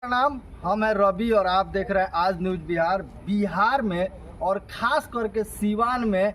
नाम हम है रवि और आप देख रहे हैं आज न्यूज बिहार। बिहार में और खास करके सीवान में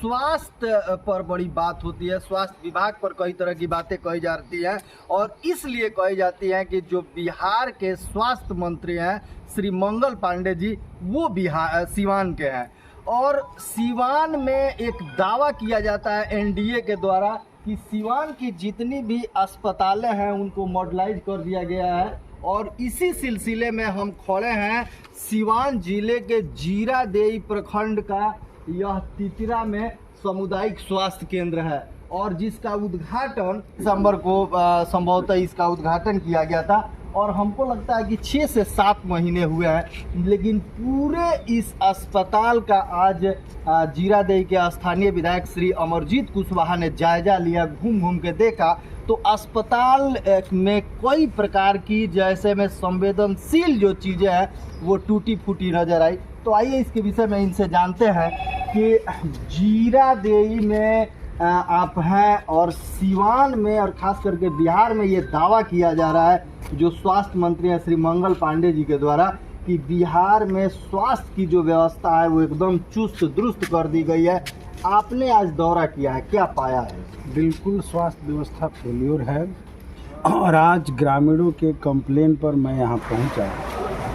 स्वास्थ्य पर बड़ी बात होती है। स्वास्थ्य विभाग पर कई तरह की बातें कही जाती हैं और इसलिए कही जाती हैं कि जो बिहार के स्वास्थ्य मंत्री हैं श्री मंगल पांडे जी, वो बिहार सीवान के हैं। और सीवान में एक दावा किया जाता है एनडीए के द्वारा कि सीवान की जितनी भी अस्पतालें हैं उनको मॉडलाइज कर दिया गया है। और इसी सिलसिले में हम खड़े हैं सीवान जिले के जीरादेई प्रखंड का यह तितरा में सामुदायिक स्वास्थ्य केंद्र है और जिसका उद्घाटन दिसंबर को संभवतः इसका उद्घाटन किया गया था। और हमको लगता है कि 6 से 7 महीने हुए हैं, लेकिन पूरे इस अस्पताल का आज जीरादेई के स्थानीय विधायक श्री अमरजीत कुशवाहा ने जायजा लिया, घूम घूम के देखा तो अस्पताल में कई प्रकार की जैसे में संवेदनशील जो चीज़ें हैं वो टूटी फूटी नजर आई। तो आइए इसके विषय में इनसे जानते हैं कि जीरादेई में आप हैं और सीवान में और खास करके बिहार में ये दावा किया जा रहा है जो स्वास्थ्य मंत्री हैं श्री मंगल पांडे जी के द्वारा कि बिहार में स्वास्थ्य की जो व्यवस्था है वो एकदम चुस्त दुरुस्त कर दी गई है। आपने आज दौरा किया है, क्या पाया है? बिल्कुल स्वास्थ्य व्यवस्था फेल्योर है और आज ग्रामीणों के कंप्लेन पर मैं यहाँ पहुँचा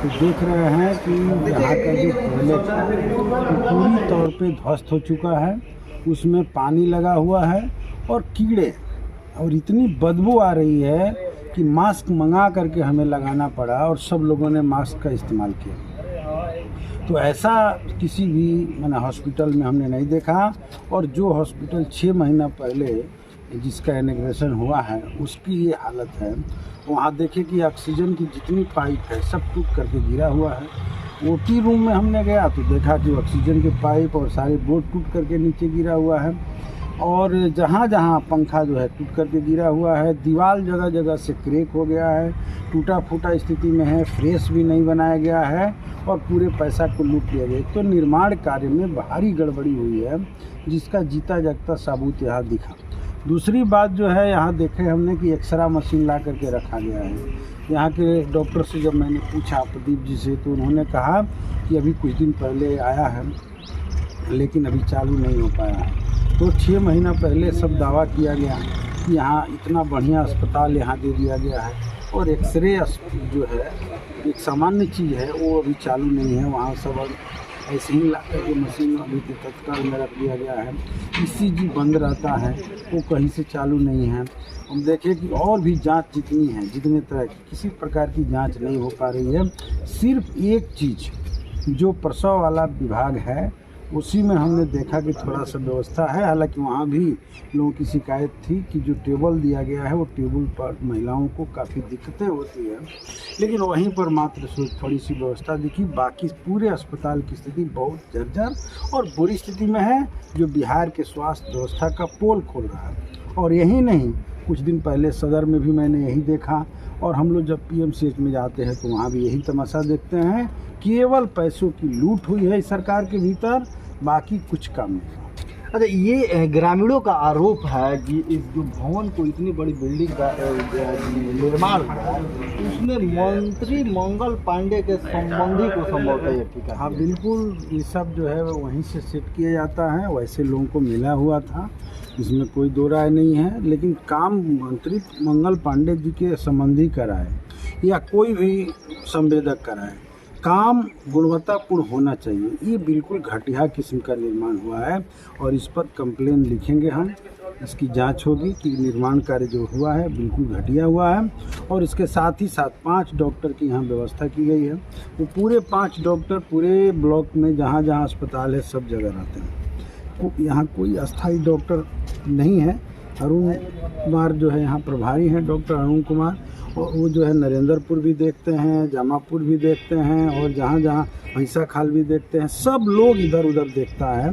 तो देख रहे हैं कि यहाँ का जो टॉयलेट है वो पूरी तौर पे ध्वस्त हो चुका है, उसमें पानी लगा हुआ है और कीड़े और इतनी बदबू आ रही है कि मास्क मंगा करके हमें लगाना पड़ा और सब लोगों ने मास्क का इस्तेमाल किया। तो ऐसा किसी भी हॉस्पिटल में हमने नहीं देखा। और जो हॉस्पिटल 6 महीना पहले जिसका इनॉग्रेशन हुआ है उसकी ये हालत है। वहाँ देखे कि ऑक्सीजन की जितनी पाइप है सब टूट करके गिरा हुआ है। ओटी रूम में हमने गया तो देखा कि ऑक्सीजन के पाइप और सारे बोर्ड टूट करके नीचे गिरा हुआ है और जहाँ जहाँ पंखा जो है टूट करके गिरा हुआ है। दीवार जगह जगह से क्रैक हो गया है, टूटा फूटा स्थिति में है, फ्रेश भी नहीं बनाया गया है और पूरे पैसा को लूट लिया गया। तो निर्माण कार्य में भारी गड़बड़ी हुई है जिसका जीता जागता सबूत यहाँ दिखा। दूसरी बात जो है यहाँ देखे हमने कि एक्सरा मशीन ला करके रखा गया है। यहाँ के डॉक्टर से जब मैंने पूछा प्रदीप जी से तो उन्होंने कहा कि अभी कुछ दिन पहले आया है लेकिन अभी चालू नहीं हो पाया है। तो 6 महीना पहले सब दावा किया गया कि यहाँ इतना बढ़िया अस्पताल यहाँ दे दिया गया है और एक्सरे जो है एक सामान्य चीज़ है वो अभी चालू नहीं है। वहाँ सब ऐसे ही ला करके मशीन अभी तत्काल में रख दिया गया है। ईसीजी बंद रहता है, वो कहीं से चालू नहीं है। हम देखें कि और भी जांच जितनी है, जितने तरह की किसी प्रकार की जांच नहीं हो पा रही है। सिर्फ एक चीज़ जो प्रसव वाला विभाग है उसी में हमने देखा कि थोड़ा सा व्यवस्था है। हालांकि वहाँ भी लोगों की शिकायत थी कि जो टेबल दिया गया है वो टेबल पर महिलाओं को काफ़ी दिक्कतें होती है, लेकिन वहीं पर मात्र थोड़ी सी व्यवस्था दिखी। बाकी पूरे अस्पताल की स्थिति बहुत जर्जर और बुरी स्थिति में है जो बिहार के स्वास्थ्य व्यवस्था का पोल खोल रहा है। और यही नहीं, कुछ दिन पहले सदर में भी मैंने यही देखा और हम लोग जब पीएमसीएच में जाते हैं तो वहाँ भी यही तमाशा देखते हैं। केवल पैसों की लूट हुई है इस सरकार के भीतर, बाकी कुछ काम नहीं। अच्छा, ये ग्रामीणों का आरोप है कि इस जो भवन को इतनी बड़ी बिल्डिंग का निर्माण हुआ है उसमें मंत्री मंगल पांडे के संबंधी को संभवतः ये ठीक है। हाँ बिल्कुल, ये सब जो है वो वहीं से सेट किया जाता है, वैसे लोगों को मिला हुआ था, इसमें कोई दो राय नहीं है। लेकिन काम मंत्री मंगल पांडे जी के संबंधी कराए या कोई भी संवेदक कराए, काम गुणवत्तापूर्ण होना चाहिए। ये बिल्कुल घटिया किस्म का निर्माण हुआ है और इस पर कंप्लेन लिखेंगे हम। इसकी जांच होगी कि निर्माण कार्य जो हुआ है बिल्कुल घटिया हुआ है। और इसके साथ ही साथ 5 डॉक्टर की यहाँ व्यवस्था की गई है। वो पूरे 5 डॉक्टर पूरे ब्लॉक में जहाँ जहाँ अस्पताल है सब जगह रहते हैं। यहाँ कोई अस्थायी डॉक्टर नहीं है। अरुण कुमार जो है यहाँ प्रभारी हैं, डॉक्टर अरुण कुमार, और वो जो है नरेंद्रपुर भी देखते हैं, जामापुर भी देखते हैं और जहाँ जहाँ भैंसा खाल भी देखते हैं। सब लोग इधर उधर देखता है,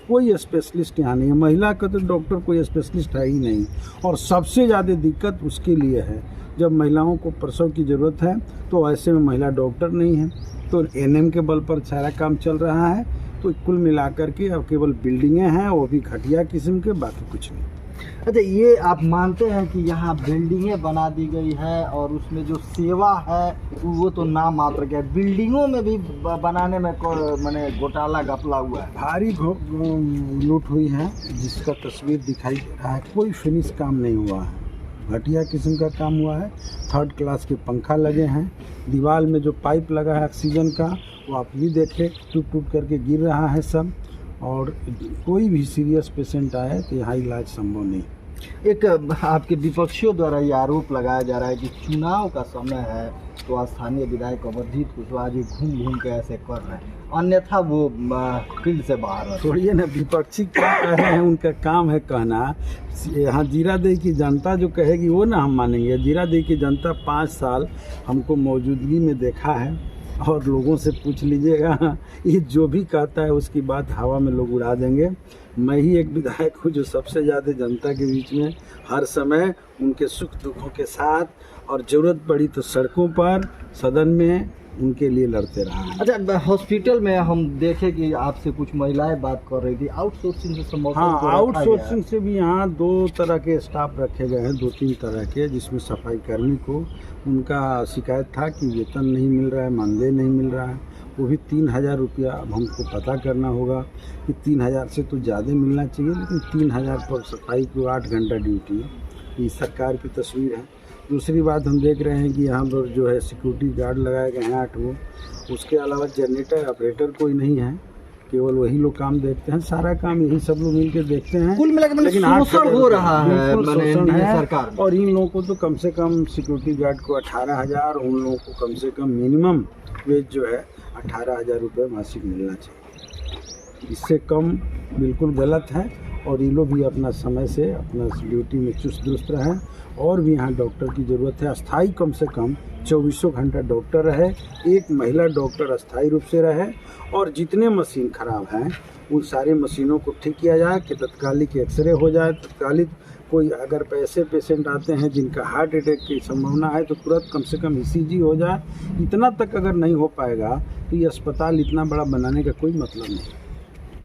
कोई स्पेशलिस्ट यहाँ नहीं है। महिला का तो डॉक्टर कोई स्पेशलिस्ट है ही नहीं। और सबसे ज़्यादा दिक्कत उसके लिए है जब महिलाओं को प्रसव की ज़रूरत है तो ऐसे में महिला डॉक्टर नहीं है, तो एनएम के बल पर सारा काम चल रहा है। तो कुल मिलाकर के अब केवल बिल्डिंगें हैं, वो भी घटिया किस्म के, बाकी कुछ नहीं। अच्छा, ये आप मानते हैं कि यहाँ बिल्डिंगें बना दी गई है और उसमें जो सेवा है वो तो नाम मात्र के है, बिल्डिंगों में भी बनाने में माने घोटाला घपला हुआ है? भारी लूट हुई है, जिसका तस्वीर दिखाई दे रहा है। कोई फिनिश काम नहीं हुआ है, घटिया किस्म का काम हुआ है। 3rd क्लास के पंखा लगे हैं, दीवार में जो पाइप लगा है ऑक्सीजन का वो आप भी देखें टूट टूट करके गिर रहा है सब। और कोई भी सीरियस पेशेंट आए तो यहाँ इलाज संभव नहीं। एक आपके विपक्षियों द्वारा ये आरोप लगाया जा रहा है कि चुनाव का समय है तो स्थानीय विधायक अमरजीत कुशवाहा जी घूम घूम के ऐसे कर रहे हैं, अन्यथा वो फील्ड से बाहर है। छोड़िए ना, विपक्षी क्या कह रहे हैं, उनका काम है कहना। यहाँ जीरादेई की जनता जो कहेगी वो ना हम मानेंगे। जीरादेई की जनता 5 साल हमको मौजूदगी में देखा है और लोगों से पूछ लीजिएगा, ये जो भी कहता है उसकी बात हवा में लोग उड़ा देंगे। मैं ही एक विधायक हूँ जो सबसे ज़्यादा जनता के बीच में हर समय उनके सुख दुखों के साथ और ज़रूरत पड़ी तो सड़कों पर, सदन में उनके लिए लड़ते रहा है। अच्छा, हॉस्पिटल में हम देखे कि आपसे कुछ महिलाएं बात कर रही थी, आउटसोर्सिंग से संभव? हाँ, आउटसोर्सिंग से भी यहाँ 2 तरह के स्टाफ रखे गए हैं, 2-3 तरह के, जिसमें सफाई कर्मी को उनका शिकायत था कि वेतन नहीं मिल रहा है, मानदेय नहीं मिल रहा है, वो भी 3000 रुपया। अब हमको पता करना होगा कि 3000 से तो ज़्यादा मिलना चाहिए, लेकिन 3000 पर सफाई को 8 घंटा ड्यूटी, ये सरकार की तस्वीर है। दूसरी बात हम देख रहे हैं कि यहाँ पर जो है सिक्योरिटी गार्ड लगाए गए हैं 8 वो, उसके अलावा जनरेटर ऑपरेटर कोई नहीं है, केवल वही लोग काम देखते हैं। सारा काम यही सब लोग मिलकर देखते हैं। कुल मिला के शोषण हो रहा है सरकार। और इन लोगों को तो कम से कम सिक्योरिटी गार्ड को 18,000, उन लोगों को कम से कम मिनिमम वेज जो है 18,000 रुपये मासिक मिलना चाहिए। इससे कम बिल्कुल गलत है। और ये लोग भी अपना समय से अपना ड्यूटी में चुस्त दुरुस्त रहें। और भी यहाँ डॉक्टर की ज़रूरत है, अस्थाई कम से कम 24 घंटा डॉक्टर रहे, एक महिला डॉक्टर अस्थाई रूप से रहे। और जितने मशीन खराब हैं उन सारी मशीनों को ठीक किया जाए कि तत्कालिक एक्सरे हो जाए, तत्कालिक कोई अगर ऐसे पेशेंट आते हैं जिनका हार्ट अटैक की संभावना है तो तुरंत कम से कम ECG हो जाए। इतना तक अगर नहीं हो पाएगा तो ये अस्पताल इतना बड़ा बनाने का कोई मतलब नहीं।